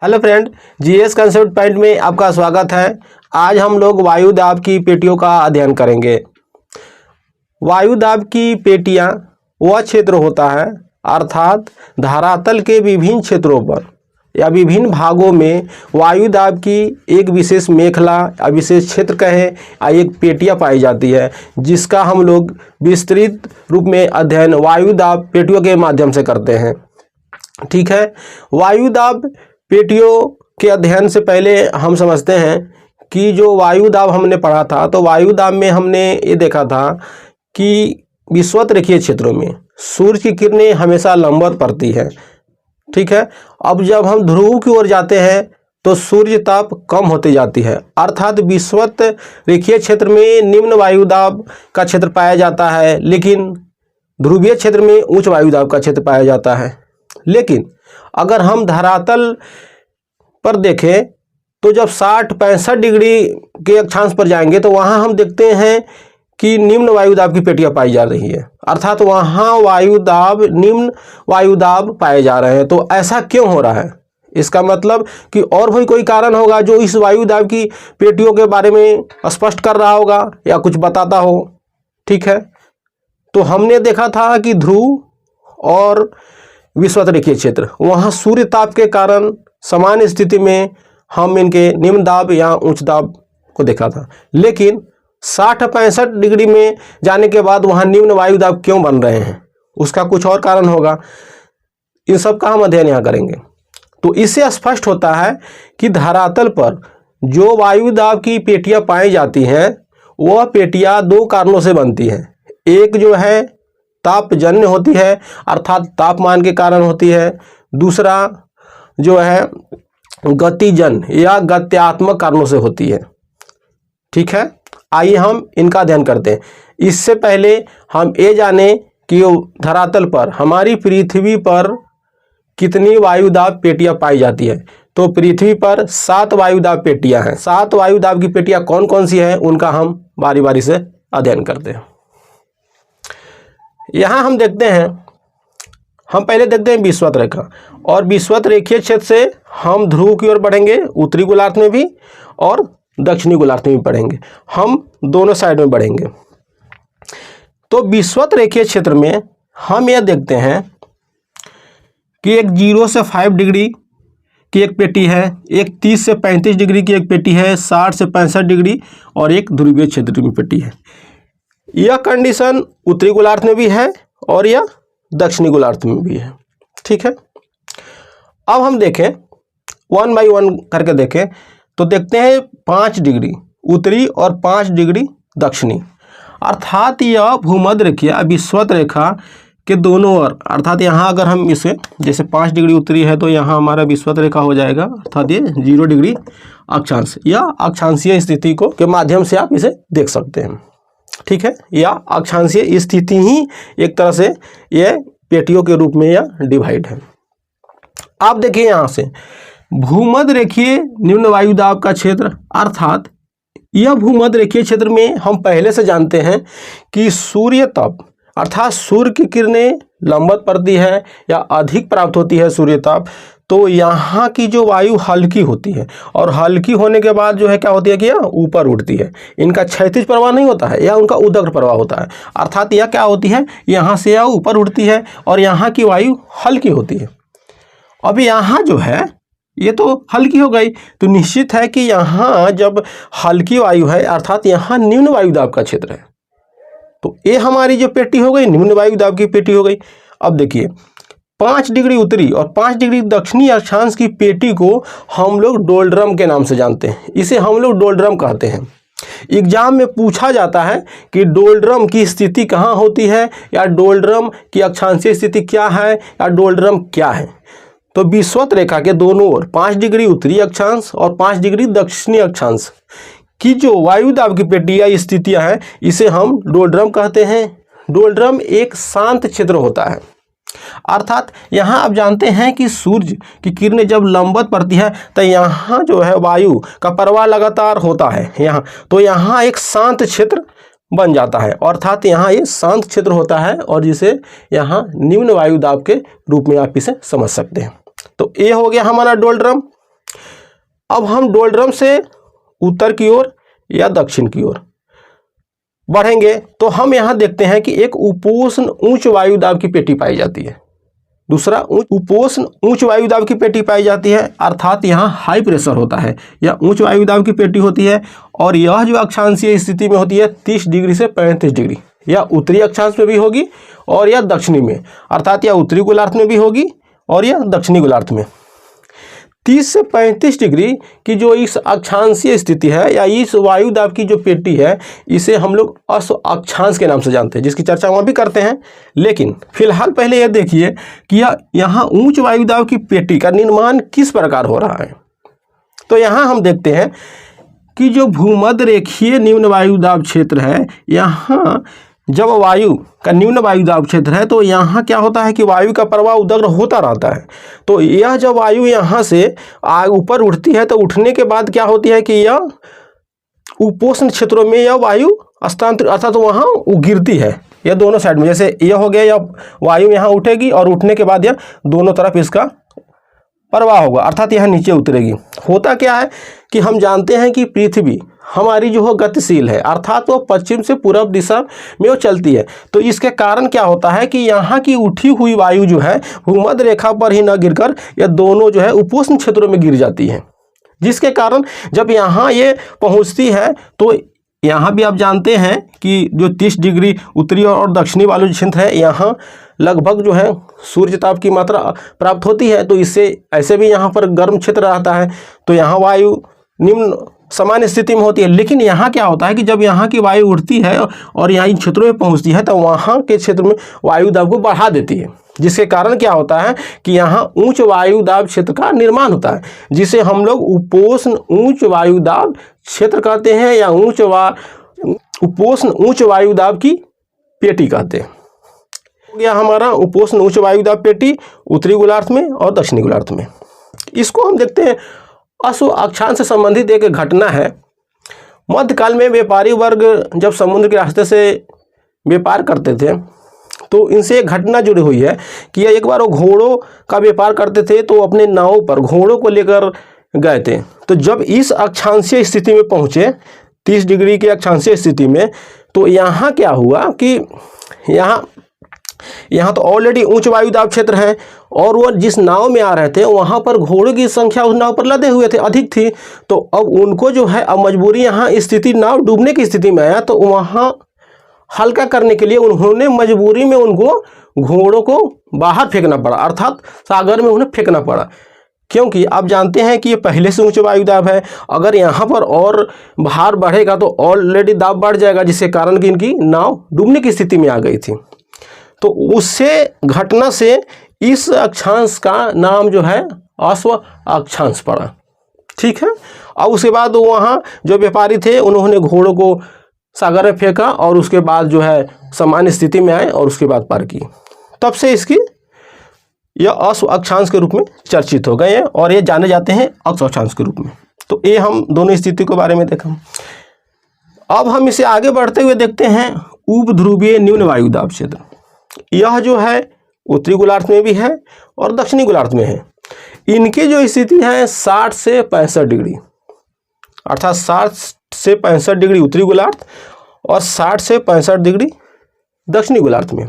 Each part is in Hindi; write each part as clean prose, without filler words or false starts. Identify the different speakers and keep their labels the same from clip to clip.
Speaker 1: Hello friend, GS concept point में आपका स्वागत है। आज हम लोग वायु दाब की पेटियों का अध्ययन करेंगे। वायु दाब की पेटियां वह क्षेत्र होता है अर्थात धरातल के विभिन्न क्षेत्रों पर या विभिन्न भागों में वायु दाब की एक विशेष मेखला या विशेष क्षेत्र कहें या एक पेटियां पाई जाती है, जिसका हम लोग विस्तृत रूप में अध्ययन वायु दाब पेटियों के माध्यम से करते हैं। ठीक है, वायु दाब पेटियों के अध्ययन से पहले हम समझते हैं कि जो वायु दाब हमने पढ़ा था, तो वायु दाब में हमने ये देखा था कि विषुवत रेखीय क्षेत्रों में सूर्य की किरणें हमेशा लंबवत पड़ती है। ठीक है, अब जब हम ध्रुव की ओर जाते हैं तो सूर्य ताप कम होती जाती है, अर्थात विषुवत रेखीय क्षेत्र में निम्न वायु दाब का क्षेत्र पाया जाता है, लेकिन ध्रुवीय क्षेत्र में उच्च वायु दाब का क्षेत्र पाया जाता है। लेकिन अगर हम धरातल पर देखें तो जब 60-65 डिग्री के अक्षांश पर जाएंगे तो वहां हम देखते हैं कि निम्न वायु दाब की पेटियां पाई जा रही है, अर्थात वहां वायु दाब निम्न वायु दाब पाए जा रहे हैं। तो ऐसा क्यों हो रहा है? इसका मतलब कि और भी कोई कारण होगा जो इस वायु दाब की पेटियों के बारे में स्पष्ट कर रहा होगा या कुछ बताता हो। ठीक है, तो हमने देखा था कि ध्रुव और विषुवत रेखीय क्षेत्र वहाँ सूर्य ताप के कारण समान स्थिति में हम इनके निम्न दाब या उच्च दाब को देखा था, लेकिन 60-65 डिग्री में जाने के बाद वहाँ निम्न वायु दाब क्यों बन रहे हैं, उसका कुछ और कारण होगा। इन सब का हम अध्ययन यहाँ करेंगे। तो इससे स्पष्ट होता है कि धरातल पर जो वायु दाब की पेटियां पाई जाती हैं वह पेटियां दो कारणों से बनती हैं। एक जो है तापजन्य होती है, अर्थात तापमान के कारण होती है। दूसरा जो है गतिजन्य या गत्यात्मक कारणों से होती है। ठीक है, आइए हम इनका अध्ययन करते हैं। इससे पहले हम ये जाने कि धरातल पर हमारी पृथ्वी पर कितनी वायु दाब पेटियां पाई जाती है। तो पृथ्वी पर 7 वायु दाब पेटियां हैं। 7 वायु दाब की पेटियां कौन कौन सी हैं उनका हम बारी बारी से अध्ययन करते हैं। यहाँ हम देखते हैं, हम पहले देखते हैं विषुवत रेखा, और विषुवत रेखीय क्षेत्र से हम ध्रुव की ओर बढ़ेंगे, उत्तरी गोलार्ध में भी और दक्षिणी गोलार्ध में भी बढ़ेंगे, हम दोनों साइड में बढ़ेंगे। तो विषुवत रेखीय क्षेत्र में हम यह देखते हैं कि एक 0 से 5 डिग्री की एक पेटी है, एक 30 से 35 डिग्री की एक पेटी है, 60 से 65 डिग्री और एक ध्रुवीय क्षेत्र में पेटी है। यह कंडीशन उत्तरी गोलार्ध में भी है और यह दक्षिणी गोलार्ध में भी है। ठीक है, अब हम देखें 1 बाई 1 करके देखें तो देखते हैं 5 डिग्री उत्तरी और 5 डिग्री दक्षिणी, अर्थात यह भूमध्य रेखा विषुवत रेखा के दोनों ओर, अर्थात यहाँ अगर हम इसे जैसे 5 डिग्री उत्तरी है तो यहाँ हमारा विषुवत रेखा हो जाएगा, अर्थात ये 0 डिग्री अक्षांश या अक्षांशीय स्थिति को के माध्यम से आप इसे देख सकते हैं। ठीक है, या अक्षांशीय स्थिति ही एक तरह से यह पेटियों के रूप में यह डिवाइड है। आप देखिए यहाँ से भूमध्य रेखीय निम्न वायु दाब का क्षेत्र, अर्थात यह भूमध्य रेखीय क्षेत्र में हम पहले से जानते हैं कि सूर्य ताप अर्थात सूर्य की किरणें लंबवत पड़ती है या अधिक प्राप्त होती है सूर्य ताप, तो यहाँ की जो वायु हल्की होती है और हल्की होने के बाद जो है क्या होती है कि यह ऊपर उठती है। इनका क्षैतिज प्रवाह नहीं होता है, यह उनका उदग्र प्रवाह होता है, अर्थात यह क्या होती है यहाँ से यह ऊपर उठती है और यहाँ की वायु हल्की होती है। अब यहाँ जो है ये तो हल्की हो गई, तो निश्चित है कि यहाँ जब हल्की वायु है अर्थात यहाँ निम्न वायु दाब का क्षेत्र है, तो ये हमारी जो पेटी हो गई निम्न वायु दाब की पेटी हो गई। अब देखिए 5 डिग्री उत्तरी और 5 डिग्री दक्षिणी अक्षांश की पेटी को हम लोग डोलड्रम के नाम से जानते हैं, इसे हम लोग डोलड्रम कहते हैं। एग्जाम में पूछा जाता है कि डोलड्रम की स्थिति कहाँ होती है या डोलड्रम की अक्षांशीय स्थिति क्या है या डोलड्रम क्या है। तो विषुवत रेखा के दोनों ओर 5 डिग्री उत्तरी अक्षांश और 5 डिग्री दक्षिणी अक्षांश की जो वायु दाब की पेटी या स्थितियाँ हैं इसे हम डोलड्रम कहते हैं। डोलड्रम एक शांत क्षेत्र होता है, अर्थात यहाँ आप जानते हैं कि सूर्य की किरणें जब लंबवत पड़ती है तो यहाँ जो है वायु का प्रवाह लगातार होता है यहाँ, तो यहाँ एक शांत क्षेत्र बन जाता है, अर्थात यहाँ ये शांत क्षेत्र होता है और जिसे यहाँ निम्न वायु दाब के रूप में आप इसे समझ सकते हैं। तो ये हो गया हमारा डोलड्रम। अब हम डोलड्रम से उत्तर की ओर या दक्षिण की ओर बढ़ेंगे तो हम यहाँ देखते हैं कि एक उपोष्ण उच्च वायु दाब की पेटी पाई जाती है, दूसरा उपोष्ण उच्च वायु दाब की पेटी पाई जाती है, अर्थात यहाँ हाई प्रेशर होता है या उच्च वायु दाब की पेटी होती है। और यह जो अक्षांशीय स्थिति में होती है 30 डिग्री से 35 डिग्री, या उत्तरी अक्षांश में भी होगी और या दक्षिणी में, अर्थात या उत्तरी गोलार्ध में भी होगी और या दक्षिणी गोलार्ध में। 30 से 35 डिग्री की जो इस अक्षांशीय स्थिति है या इस वायु दाब की जो पेटी है, इसे हम लोग अश्व अक्षांश के नाम से जानते हैं, जिसकी चर्चा वहाँ भी करते हैं। लेकिन फिलहाल पहले यह देखिए कि यहाँ उच्च वायु दाब की पेटी का निर्माण किस प्रकार हो रहा है। तो यहाँ हम देखते हैं कि जो भूमध्य रेखीय निम्न वायु दाब क्षेत्र है, यहाँ जब वायु का निम्न वायु दाब क्षेत्र है तो यहाँ क्या होता है कि वायु का प्रवाह उदग्र होता रहता है। तो यह जब वायु यहाँ से ऊपर उठती है तो उठने के बाद क्या होती है कि यह उपोष्ण क्षेत्रों में यह वायु हस्तांतरित अर्थात तो वहाँ गिरती है, यह दोनों साइड में, जैसे यह हो गया, यह वायु यहाँ उठेगी और उठने के बाद यह दोनों तरफ इसका प्रवाह होगा, अर्थात यह नीचे उतरेगी। होता क्या है कि हम जानते हैं कि पृथ्वी हमारी जो है गतिशील है, अर्थात वो पश्चिम से पूर्व दिशा में वो चलती है। तो इसके कारण क्या होता है कि यहाँ की उठी हुई वायु जो है भूमध्य रेखा पर ही न गिरकर यह दोनों जो है उपोष्ण क्षेत्रों में गिर जाती है, जिसके कारण जब यहाँ ये पहुँचती है तो यहाँ भी आप जानते हैं कि जो 30 डिग्री उत्तरी और दक्षिणी वाले क्षेत्र है, यहाँ लगभग जो है सूर्य ताप की मात्रा प्राप्त होती है। तो इससे ऐसे भी यहाँ पर गर्म क्षेत्र रहता है, तो यहाँ वायु निम्न सामान्य स्थिति में होती है। लेकिन यहाँ क्या होता है कि जब यहाँ की वायु उठती है और यहाँ इन क्षेत्रों में पहुँचती है तो वहाँ के क्षेत्र में वायु दाब को बढ़ा देती है, जिसके कारण क्या होता है कि यहाँ उच्च वायु दाब क्षेत्र का निर्माण होता है, जिसे हम लोग उपोष्ण उच्च वायु दाब क्षेत्र कहते हैं या उपोष्ण उच्च वायु दाब की पेटी कहते हैं। हो गया हमारा उपोष्ण उच्च वायु दाब पेटी उत्तरी गोलार्ध में और दक्षिणी गोलार्ध में। इसको हम देखते हैं अश्व अक्षांश से संबंधित एक घटना है। मध्यकाल में व्यापारी वर्ग जब समुद्र के रास्ते से व्यापार करते थे तो इनसे एक घटना जुड़ी हुई है कि एक बार वो घोड़ों का व्यापार करते थे, तो अपने नाव पर घोड़ों को लेकर गए थे। तो जब इस अक्षांशीय स्थिति में पहुँचे 30 डिग्री की अक्षांशीय स्थिति में, तो यहाँ क्या हुआ कि यहाँ तो ऑलरेडी उच्च वायु दाब क्षेत्र है और वो जिस नाव में आ रहे थे वहाँ पर घोड़ों की संख्या उस नाव पर लदे हुए थे, अधिक थी। तो अब उनको जो है अब मजबूरी यहाँ स्थिति नाव डूबने की स्थिति में आया, तो वहाँ हल्का करने के लिए उन्होंने मजबूरी में उनको घोड़ों को बाहर फेंकना पड़ा, अर्थात सागर में उन्हें फेंकना पड़ा, क्योंकि आप जानते हैं कि ये पहले से उच्च वायु दाब है। अगर यहाँ पर और भार बढ़ेगा तो ऑलरेडी दाब बढ़ जाएगा, जिसके कारण कि इनकी नाव डूबने की स्थिति में आ गई थी। तो उससे घटना से इस अक्षांश का नाम जो है अश्व अक्षांश पड़ा, ठीक है। और उसके बाद वहाँ जो व्यापारी थे उन्होंने घोड़ों को सागर में फेंका और उसके बाद जो है सामान्य स्थिति में आए और उसके बाद पार की। तब से इसकी यह अश्व अक्षांश के रूप में चर्चित हो गए हैं और ये जाने जाते हैं अश्व अक्षांश के रूप में। तो ये हम दोनों स्थिति के बारे में देखा। अब हम इसे आगे बढ़ते हुए देखते हैं उपध्रुवीय निम्न वायु दाब क्षेत्र। यह जो है उत्तरी गोलार्ध में भी है और दक्षिणी गोलार्ध में है। इनकी जो स्थिति है 60 से 65 डिग्री, अर्थात 60 से 65 डिग्री उत्तरी गोलार्ध और 60 से 65 डिग्री दक्षिणी गोलार्ध में।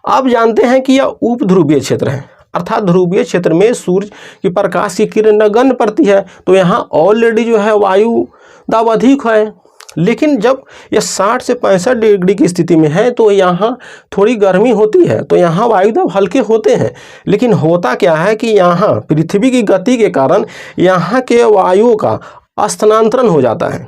Speaker 1: आप जानते हैं कि यह उपध्रुवीय क्षेत्र है, अर्थात ध्रुवीय क्षेत्र में सूर्य की प्रकाश की किरण नगण्य पड़ती है, तो यहाँ ऑलरेडी जो है वायु दाब अधिक है। लेकिन जब यह 60 से 65 डिग्री की स्थिति में है तो यहाँ थोड़ी गर्मी होती है, तो यहाँ वायु दाब हल्के होते हैं। लेकिन होता क्या है कि यहाँ पृथ्वी की गति के कारण यहाँ के वायुओं का स्थानांतरण हो जाता है,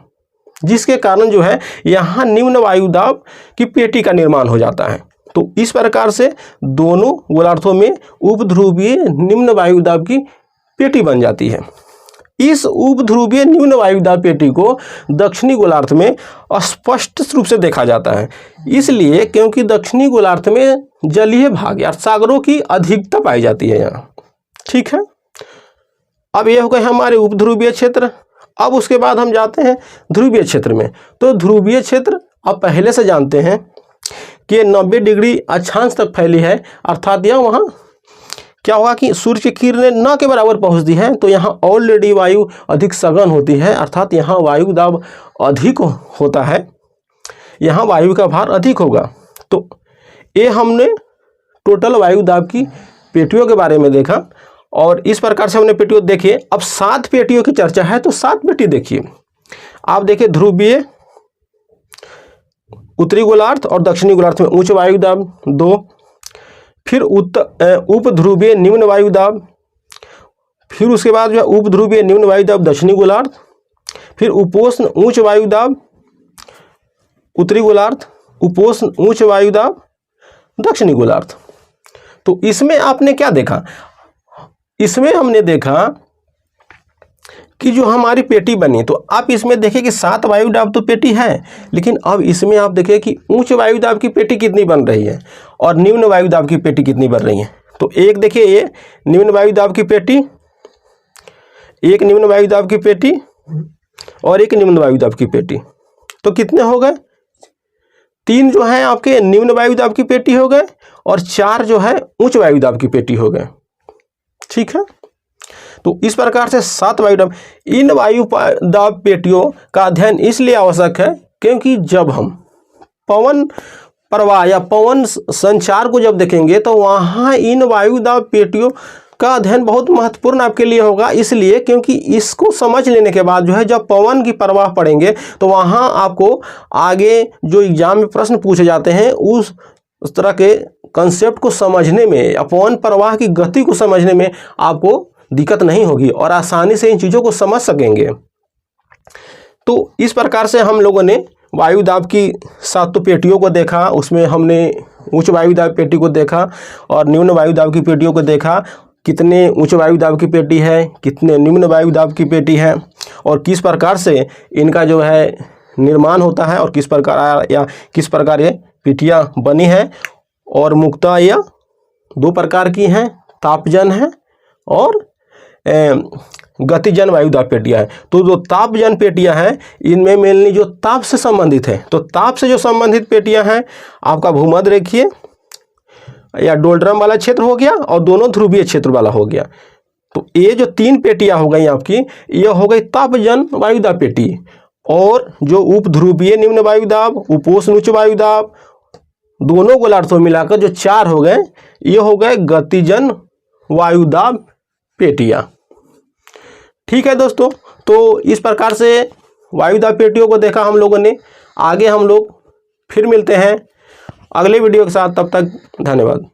Speaker 1: जिसके कारण जो है यहाँ निम्न वायु दाब की पेटी का निर्माण हो जाता है। तो इस प्रकार से दोनों गोलार्धों में उपध्रुवीय निम्न वायु दाब की पेटी बन जाती है। इस उपध्रुवीय निम्न वायु दाब पेटी को दक्षिणी गोलार्ध में स्पष्ट रूप से देखा जाता है, इसलिए क्योंकि दक्षिणी गोलार्ध में जलीय भाग या सागरों की अधिकता पाई जाती है यहाँ, ठीक है। अब यह हो गए हमारे उपध्रुवीय क्षेत्र। अब उसके बाद हम जाते हैं ध्रुवीय क्षेत्र में। तो ध्रुवीय क्षेत्र आप पहले से जानते हैं कि 90 डिग्री अक्षांश तक फैली है, अर्थात यह वहाँ क्या होगा कि सूर्य की किरणें न के बराबर पहुंचती हैं, तो यहाँ ऑलरेडी वायु अधिक सघन होती है, अर्थात यहाँ वायु दाब अधिक होता है, यहाँ वायु का भार अधिक होगा। तो ये हमने टोटल वायु दाब की पेटियों के बारे में देखा, और इस प्रकार से हमने पेटियों देखिए। अब 7 पेटियों की चर्चा है, तो 7 पेटी देखिए। आप देखिए ध्रुवीय, उत्तरी गोलार्ध और दक्षिणी गोलार्ध में उच्च वायु दाब 2, फिर उप ध्रुवीय निम्न वायु दाब, फिर उसके बाद जो है उप ध्रुवीय निम्न वायु दाब दक्षिणी गोलार्ध, फिर उपोष्ण उच्च वायु दाब उत्तरी गोलार्ध, उपोष्ण उच्च वायु दाब दक्षिणी गोलार्ध। तो इसमें आपने क्या देखा, इसमें हमने देखा कि जो हमारी पेटी बनी, तो आप इसमें देखिए कि 7 वायु दाब तो पेटी है, लेकिन अब इसमें आप देखिए कि उच्च वायु दाब की पेटी कितनी बन रही है और निम्न वायु दाब की पेटी कितनी बन रही है। तो एक देखिए ये निम्न वायु दाब की पेटी, एक निम्न वायु दाब की पेटी और एक निम्न वायु दाब की पेटी, तो कितने हो गए, 3 जो है आपके निम्न वायु दाब की पेटी हो गए और 4 जो है उच्च वायु दाब की पेटी हो गए। ठीक है, तो इस प्रकार से 7 वायु दाब। इन वायु दाब पेटियों का अध्ययन इसलिए आवश्यक है क्योंकि जब हम पवन प्रवाह या पवन संचार को जब देखेंगे, तो वहाँ इन वायु दाब पेटियों का अध्ययन बहुत महत्वपूर्ण आपके लिए होगा। इसलिए क्योंकि इसको समझ लेने के बाद जो है जब पवन की प्रवाह पढ़ेंगे, तो वहाँ आपको आगे जो एग्जाम में प्रश्न पूछे जाते हैं उस तरह के कंसेप्ट को समझने में या पवन प्रवाह की गति को समझने में आपको दिक्कत नहीं होगी और आसानी से इन चीज़ों को समझ सकेंगे। तो इस प्रकार से हम लोगों ने वायु दाब की 7 पेटियों को देखा, उसमें हमने उच्च वायु दाब पेटी को देखा और निम्न वायु दाब की पेटियों को देखा, कितने उच्च वायु दाब की पेटी है, कितने निम्न वायु दाब की पेटी है और किस प्रकार से इनका जो है निर्माण होता है और किस प्रकार ये पेटियाँ बनी हैं। और मुख्यतः यह 2 प्रकार की हैं, तापजन है और गतिजन वायु दाब पेटियाँ हैं। तो जो तापजन पेटियाँ हैं इनमें मेनली जो ताप से संबंधित है, तो ताप से जो संबंधित पेटियाँ हैं आपका भूमध्य रेखीय या डोलड्रम वाला क्षेत्र हो गया और दोनों ध्रुवीय क्षेत्र वाला हो गया। तो ये जो 3 पेटियाँ हो गई आपकी, ये हो गई तापजन वायु दाब पेटी। और जो उप ध्रुवीय निम्न वायु दाब, उपोष्ण उच्च वायु दाब, दोनों गोलार्धों मिलाकर जो 4 हो गए, ये हो गए गतिजन वायु दाब पेटियाँ। ठीक है दोस्तों, तो इस प्रकार से वायु दाब पेटियों को देखा हम लोगों ने। आगे हम लोग फिर मिलते हैं अगले वीडियो के साथ, तब तक धन्यवाद।